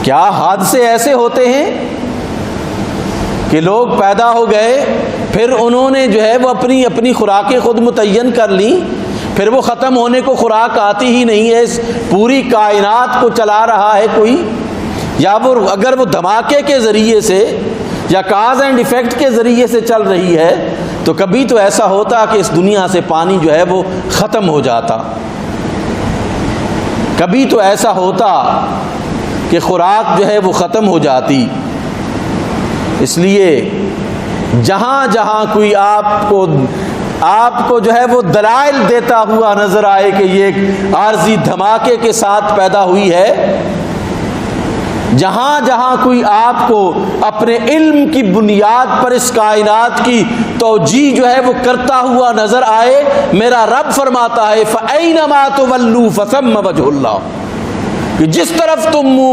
کیا حادثے ایسے ہوتے ہیں کہ لوگ پیدا ہو گئے، پھر انہوں نے جو ہے وہ اپنی خوراکیں خود متعین کر لیں، پھر وہ ختم ہونے کو خوراک آتی ہی نہیں ہے، اس پوری کائنات کو چلا رہا ہے کوئی، یا وہ اگر وہ دھماکے کے ذریعے سے یا کاز اینڈ ایفیکٹ کے ذریعے سے چل رہی ہے، تو کبھی تو ایسا ہوتا کہ اس دنیا سے پانی جو ہے وہ ختم ہو جاتا، کبھی تو ایسا ہوتا کہ خوراک جو ہے وہ ختم ہو جاتی۔ اس لیے جہاں جہاں کوئی آپ کو جو ہے وہ دلائل دیتا ہوا نظر آئے کہ یہ ایک عارضی دھماکے کے ساتھ پیدا ہوئی ہے، جہاں جہاں کوئی آپ کو اپنے علم کی بنیاد پر اس کائنات کی توجیہ جو ہے وہ کرتا ہوا نظر آئے، میرا رب فرماتا ہے فَأَيْنَمَا تُوَلُّوا فَثَمَّ وَجْهُ اللَّهِ، کہ جس طرف تم منہ